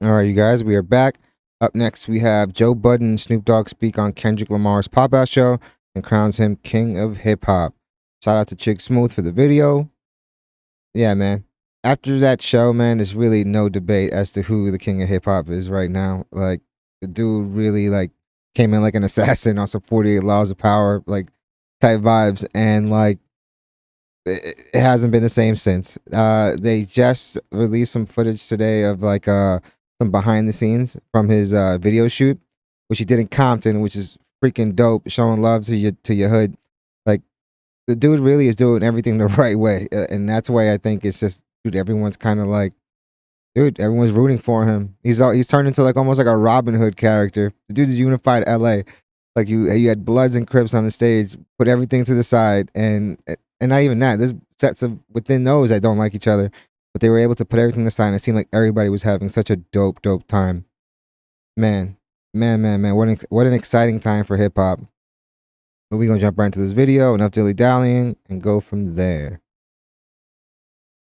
All right, you guys, we are back. Up next, we have Joe Budden and Snoop Dogg speak on Kendrick Lamar's Pop Out show and crowns him King of Hip Hop. Shout out to Chick Smooth for the video. Yeah, man. After that show, man, there's really no debate as to who the King of Hip Hop is right now. Like, the dude really came in like an assassin on some 48 Laws of Power type vibes, and it hasn't been the same since. They just released some footage today of some behind the scenes from his video shoot, which he did in Compton, which is freaking dope, showing love to your hood. Like, the dude really is doing everything the right way, and that's why I think it's just, dude, everyone's kind of like, dude, everyone's rooting for him. He's turned into almost like a Robin Hood character. The dude's unified L.A. Like, you had Bloods and Crips on the stage, put everything to the side, and not even that. There's sets of within those that don't like each other, but they were able to put everything aside. And it seemed like everybody was having such a dope time. Man. What an exciting time for hip hop. But we're gonna jump right into this video. Enough dilly dallying and go from there.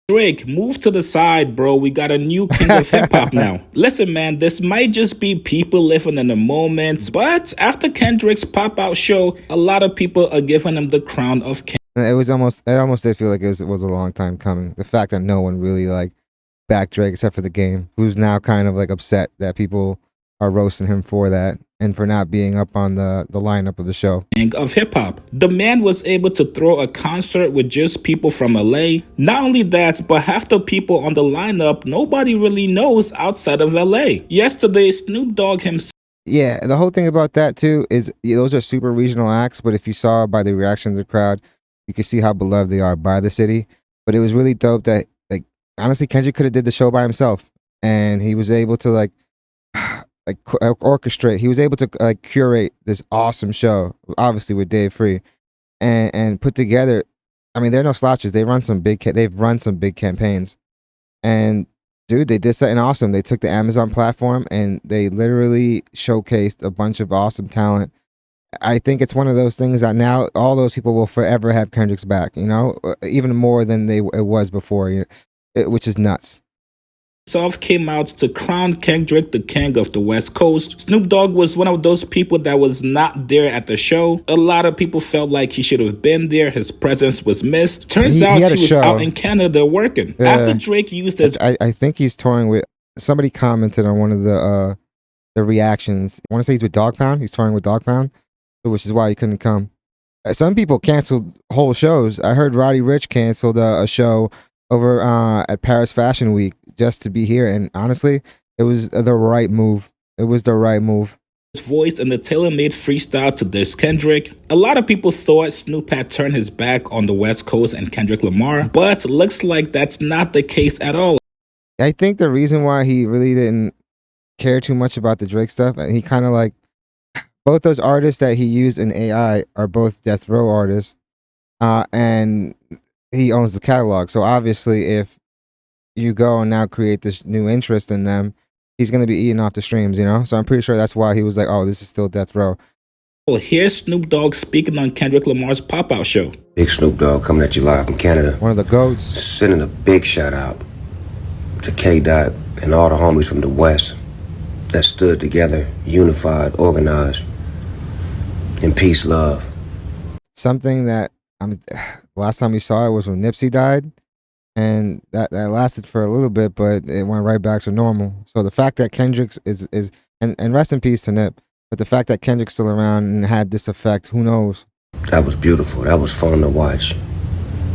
Drake, move to the side, bro. We got a new king of hip-hop now. Listen, man, this might just be people living in the moment, but after Kendrick's pop-out show, a lot of people are giving him the crown of king. It almost did feel like it was a long time coming. The fact that no one really backed Drake except for the game, who's now kind of upset that people are roasting him for that and for not being up on the lineup of the show. King of hip-hop. The man was able to throw a concert with just people from LA. Not only that, but half the people on the lineup nobody really knows outside of LA. Yesterday, Snoop Dogg himself. Yeah, the whole thing about that too is those are super regional acts, but if you saw by the reaction of the crowd, you can see how beloved they are by the city. But it was really dope that, honestly, Kendrick could have did the show by himself, and he was able to orchestrate. He was able to curate this awesome show, obviously with Dave Free, and put together. I mean, they're no slouches. They've run some big campaigns, and dude, they did something awesome. They took the Amazon platform and they literally showcased a bunch of awesome talent. I think it's one of those things that now all those people will forever have Kendrick's back, even more than it was before, which is nuts. Came out to crown Kendrick the king of the West Coast. Snoop Dogg was one of those people that was not there at the show. A lot of people felt like he should have been there. His presence was missed. Turns out he was out in Canada working. Yeah. After Drake used his... I think he's touring with... Somebody commented on one of the reactions. I want to say he's with Dog Pound. He's touring with Dog Pound, which is why he couldn't come. Some people canceled whole shows. I heard Roddy Ricch canceled a show over at Paris Fashion Week just to be here, and honestly, it was the right move. It was the right move. His voice and the tailor-made freestyle to this Kendrick. A lot of people thought Snoop had turned his back on the West Coast and Kendrick Lamar, but looks like that's not the case at all. I think the reason why he really didn't care too much about the Drake stuff, and he kind of both those artists that he used in AI are both Death Row artists, and he owns the catalog. So obviously, if you go and now create this new interest in them, he's going to be eating off the streams, So I'm pretty sure that's why he was like, oh, this is still Death Row. Well, here's Snoop Dogg speaking on Kendrick Lamar's pop-out show. Big Snoop Dogg coming at you live from Canada. One of the GOATs. Sending a big shout out to K-Dot and all the homies from the West that stood together, unified, organized, in peace, love. Something that, last time we saw it was when Nipsey died. And that lasted for a little bit, but it went right back to normal. So the fact that Kendrick's is and rest in peace to Nip, but the fact that Kendrick's still around and had this effect, who knows? That was beautiful. That was fun to watch.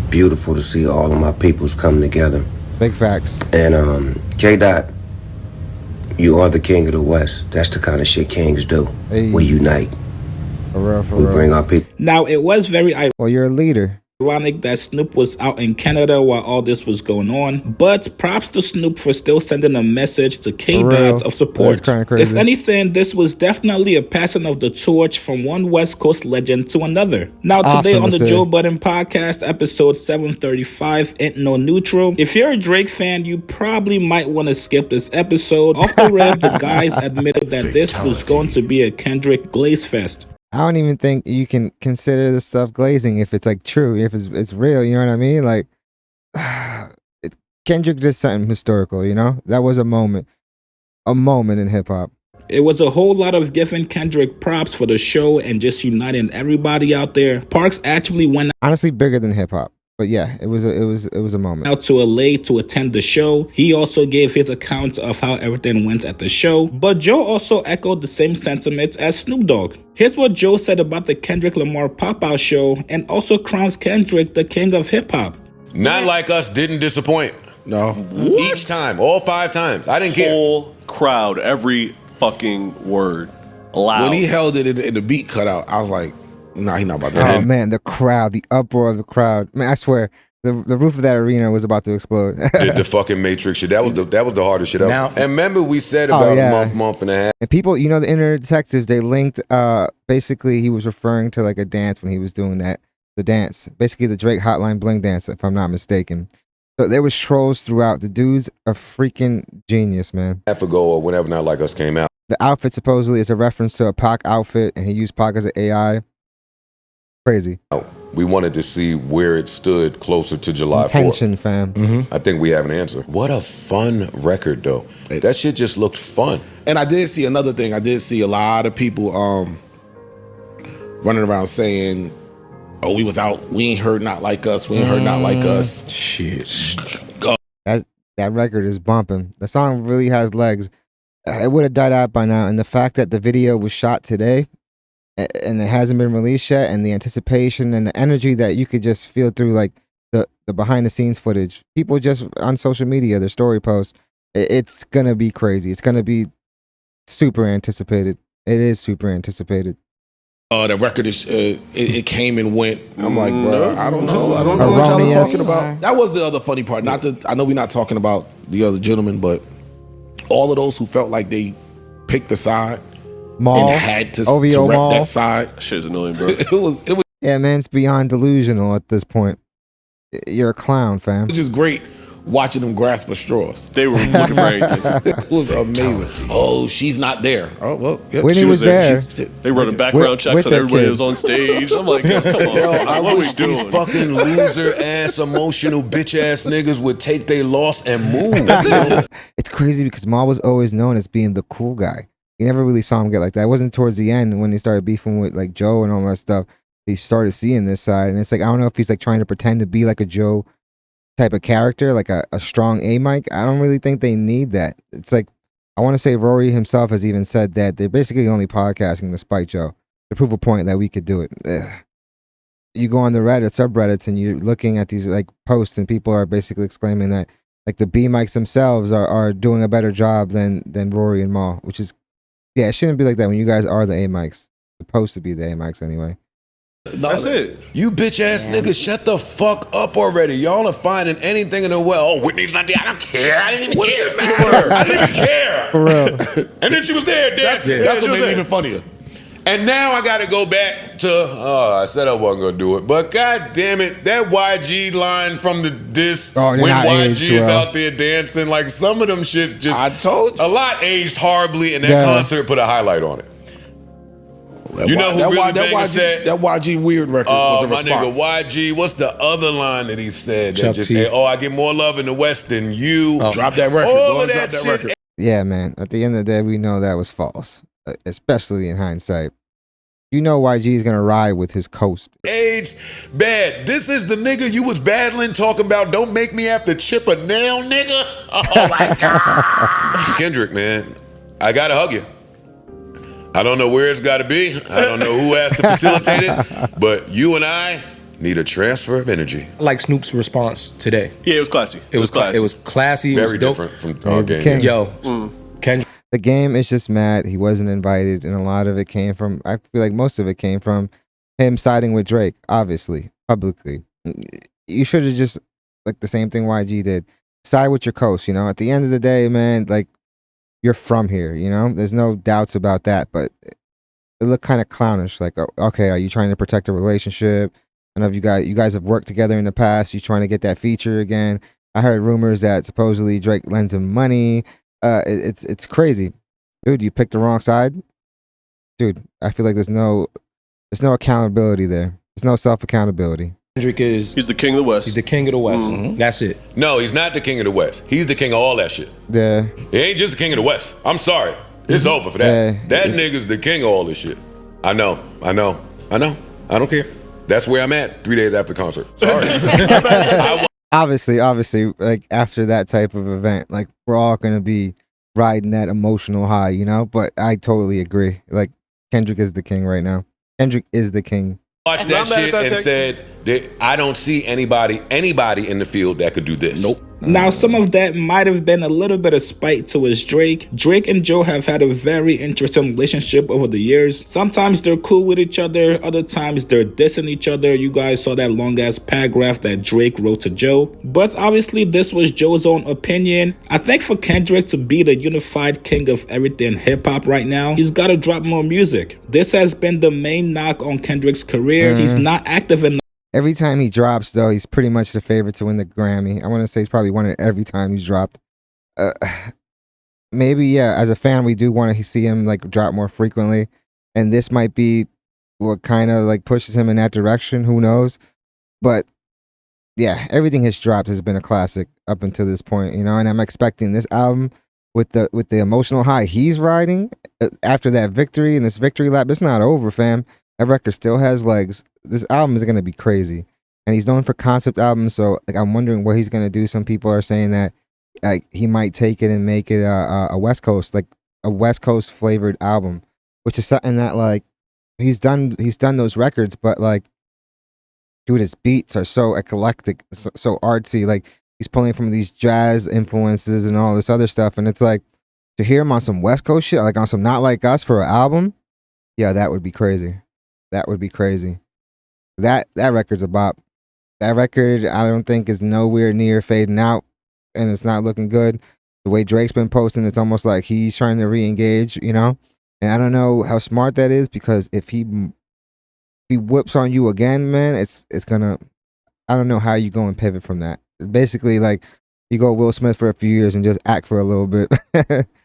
Beautiful to see all of my peoples come together. Big facts. And K-Dot, you are the king of the West. That's the kind of shit kings do. Hey. We unite. For real. We bring our people. Now, it was very ironic. Well, you're a leader. Ironic that Snoop was out in Canada while all this was going on, but props to Snoop for still sending a message to K-Dot of support. If anything, this was definitely a passing of the torch from one West Coast legend to another. Now, today on the Joe Budden podcast, episode 735, Ain't No Neutral. If you're a Drake fan, you probably might want to skip this episode. Off the rip, the guys admitted that this was going to be a Kendrick Glaze Fest. I don't even think you can consider this stuff glazing if it's true, if it's real, you know what I mean? Kendrick did something historical, That was a moment. a moment in hip hop. It was a whole lot of giving Kendrick props for the show and just uniting everybody out there. Parks actually went honestly bigger than hip hop. But yeah, it was a moment. Out to LA to attend the show. He also gave his account of how everything went at the show. But Joe also echoed the same sentiments as Snoop Dogg. Here's what Joe said about the Kendrick Lamar pop-out show and also crowns Kendrick the king of hip-hop. Not Like Us didn't disappoint. No. What? Each time, all 5 times. I didn't care. Whole crowd, every fucking word. Loud. When he held it and the beat cut out, I was like, nah, he not about that. Oh man, the crowd, the uproar of the crowd. Man, I swear, the roof of that arena was about to explode. The fucking Matrix shit. That was the hardest shit ever. Now, and remember we said about a month and a half. And people, you know, the Inner Detectives, they linked. Basically, he was referring to like a dance when he was doing that. The dance, basically the Drake Hotline Bling dance, if I'm not mistaken. So there was trolls throughout. The dude's a freaking genius, man. Half ago or whenever Not Like Us came out. The outfit supposedly is a reference to a Pac outfit, and he used Pac as an AI. Crazy. We wanted to see where it stood closer to July 4th. Tension, fam. Mm-hmm. I think we have an answer. What a fun record, though. That shit just looked fun. And I did see another thing. I did see a lot of people running around saying, oh, we was out. We ain't heard Not Like Us. We ain't heard Not Like Us. Shit. That record is bumping. The song really has legs. It would have died out by now. And the fact that the video was shot today and it hasn't been released yet, and the anticipation and the energy that you could just feel through like the behind the scenes footage. People just on social media, their story posts. It's gonna be crazy. It's gonna be super anticipated. It is super anticipated. The record is it came and went. I'm like, bro, I don't know what y'all are talking about. That was the other funny part. Not that I know we're not talking about the other gentleman, but all of those who felt like they picked the side Maul, and had to OVO rep Maul. that side. That shit's annoying, bro. it was. Yeah, man, it's beyond delusional at this point. You're a clown, fam. It was just great watching them grasp at straws. They were looking for anything. It was amazing. Oh, she's not there. Oh, well. Yep, Whitney was there. They running background checks on everybody was on stage. I'm like, yo, come on. Yo, man, I what wish we doing? these fucking loser ass, emotional bitch ass niggas would take their loss and move. That's it. It's crazy because Maul was always known as being the cool guy. You never really saw him get like that. It wasn't towards the end when he started beefing with like Joe and all that stuff. He started seeing this side, and it's like I don't know if he's like trying to pretend to be like a Joe type of character, like a strong A mic. I don't really think they need that. It's like I want to say Rory himself has even said that they're basically only podcasting to spite Joe to prove a point that we could do it. Ugh. You go on the Reddit subreddits and you're looking at these like posts, and people are basically exclaiming that like the B mics themselves are doing a better job than Rory and Maul, which is it shouldn't be like that when you guys are the A mics. Supposed to be the A mics anyway. That's it. You bitch ass niggas, shut the fuck up already. Y'all are finding anything in the well. Oh, Whitney's not there. I don't care. I didn't even care. I didn't even care. For real. And then she was there dancing. That's what made it even funnier. And now I got to go back to, I said I wasn't going to do it. But god damn it, that YG line from the disc when YG is out there dancing, like some of them shits just, I told you. a lot aged horribly, and that concert put a highlight on it. You know who really said that YG Weird record was a response. My nigga YG, what's the other line that he said? That just, I get more love in the West than you. Drop that record. All of that shit. Yeah, man. At the end of the day, we know that was false, especially in hindsight. You know YG is gonna ride with his coast. Aged bad. This is the nigga you was battling, talking about don't make me have to chip a nail, nigga. Oh my God. Kendrick, man, I gotta hug you. I don't know where it's gotta be. I don't know who has to facilitate it, but you and I need a transfer of energy. I like Snoop's response today. Yeah, it was classy. It was classy. It was classy. Very it was dope. different from our game. Kendrick. The game is just mad. He wasn't invited, and a lot of it came from, I feel like most of it came from him siding with Drake, obviously, publicly. You should have just, like the same thing YG did, side with your coast, you know? At the end of the day, man, like, you're from here, you know? There's no doubts about that, but it looked kind of clownish. Like, okay, are you trying to protect a relationship? I know you guys have worked together in the past. You trying to get that feature again. I heard rumors that supposedly Drake lends him money. It's crazy, dude. You picked the wrong side, dude. I feel like there's no accountability there. There's no self accountability. Kendrick is... He's the king of the West. He's the king of the West. That's it. No, he's not the king of the West. He's the king of all that shit. Yeah. He ain't just the king of the West. I'm sorry. It's over for that. Yeah. That nigga's the king of all this shit. I know. I don't care. That's where I'm at 3 days after the concert. Sorry. Obviously, like after that type of event, like we're all gonna be riding that emotional high, you know? But I totally agree. Like Kendrick is the king right now. Kendrick is the king. Watched that shit and said that I don't see anybody in the field that could do this. Nope. Now, some of that might have been a little bit of spite towards Drake. Drake and Joe have had a very interesting relationship over the years. Sometimes they're cool with each other, other times they're dissing each other. You guys saw that long-ass paragraph that Drake wrote to Joe. But obviously, this was Joe's own opinion. I think for Kendrick to be the unified king of everything hip-hop right now, he's got to drop more music. This has been the main knock on Kendrick's career. He's not active enough. Every time he drops, though, he's pretty much the favorite to win the Grammy. I want to say he's probably won it every time he's dropped. Maybe, yeah, as a fan, we do want to see him like drop more frequently. And this might be what kind of like pushes him in that direction. Who knows? But yeah, everything he's dropped has been a classic up until this point, you know. And I'm expecting this album with the emotional high he's riding after that victory and this victory lap. It's not over, fam. That record still has legs. This album is going to be crazy. And he's known for concept albums, so like I'm wondering what he's going to do. Some people are saying that like he might take it and make it a West Coast, like a West Coast flavored album, which is something that like he's done those records, but like dude, his beats are so eclectic, so artsy. Like he's pulling from these jazz influences and all this other stuff, and it's like to hear him on some West Coast shit, like on some Not Like Us for an album, yeah, that would be crazy. That would be crazy. That record's a bop. That record, I don't think is nowhere near fading out, and it's not looking good. The way Drake's been posting, it's almost like he's trying to re-engage, you know? And I don't know how smart that is, because if he whips on you again, man, it's gonna, I don't know how you go and pivot from that. Basically, like, you go Will Smith for a few years and just act for a little bit.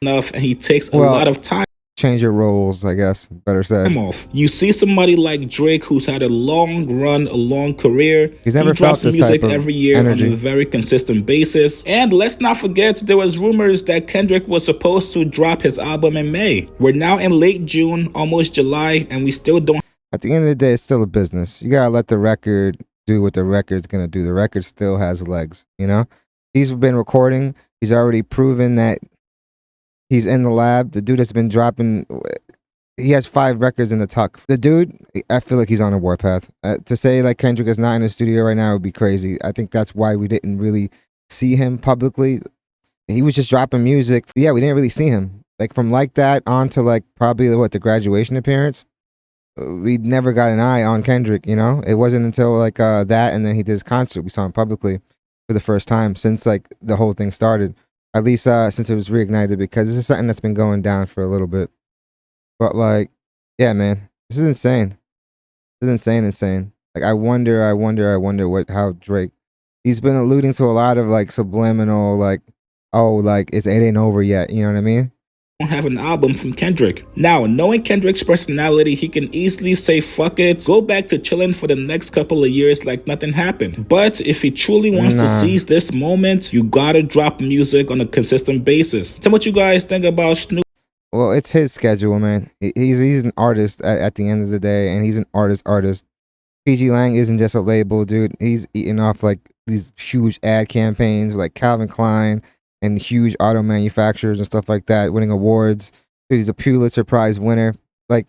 Enough, and he takes a lot of time. Change your roles, I guess, better said. Off. You see somebody like Drake who's had a long run, a long career. He's never he drops felt this music type of every year energy. on a very consistent basis. And let's not forget, there was rumors that Kendrick was supposed to drop his album in May. We're now in late June, almost July, and we still don't. At the end of the day, it's still a business. You gotta let the record do what the record's gonna do. The record still has legs, you know? He's been recording. He's already proven that he's in the lab. The dude has been dropping. He has 5 records in the tuck. The dude, I feel like he's on a warpath. To say like Kendrick is not in the studio right now would be crazy. I think that's why we didn't really see him publicly. He was just dropping music. Yeah, we didn't really see him. Like from Like That on to like probably the graduation appearance. We never got an eye on Kendrick, you know? It wasn't until like that and then he did his concert. We saw him publicly for the first time since like the whole thing started. At least since it was reignited, because this is something that's been going down for a little bit. But like, yeah, man, this is insane. This is insane. Like, I wonder how Drake, he's been alluding to a lot of like subliminal, like, oh, like it ain't over yet. You know what I mean? Have an album from Kendrick. Now, knowing Kendrick's personality, he can easily say fuck it, go back to chilling for the next couple of years like nothing happened. But if he truly wants to seize this moment, you gotta drop music on a consistent basis. Tell me what you guys think about Snoop. Well, it's his schedule, man. He's an artist at the end of the day, and he's an artist. PG Lang isn't just a label, dude. He's eating off like these huge ad campaigns with like Calvin Klein and huge auto manufacturers and stuff like that, winning awards. He's a Pulitzer Prize winner. Like,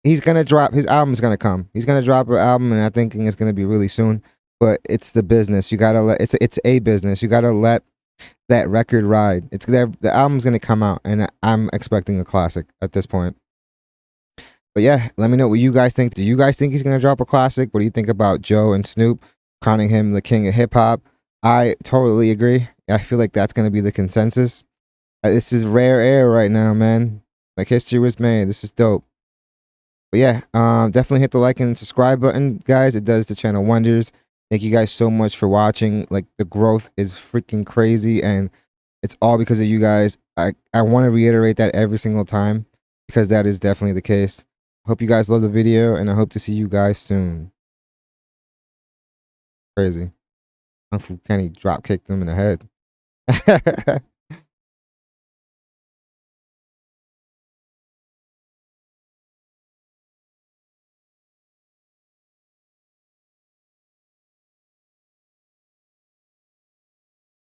he's gonna drop, his album's gonna come. He's gonna drop an album, and I'm thinking it's gonna be really soon. But it's the business. You gotta let, it's a business. You gotta let that record ride. The album's gonna come out, and I'm expecting a classic at this point. But yeah, let me know what you guys think. Do you guys think he's gonna drop a classic? What do you think about Joe and Snoop crowning him the king of hip hop? I totally agree. I feel like that's going to be the consensus. This is rare air right now, man. Like, history was made. This is dope. But yeah, definitely hit the like and subscribe button, guys. It does the channel wonders. Thank you guys so much for watching. Like, the growth is freaking crazy, and it's all because of you guys. I want to reiterate that every single time, because that is definitely the case. Hope you guys love the video, and I hope to see you guys soon. Crazy. Kung Fu Kenny drop kicked him in the head.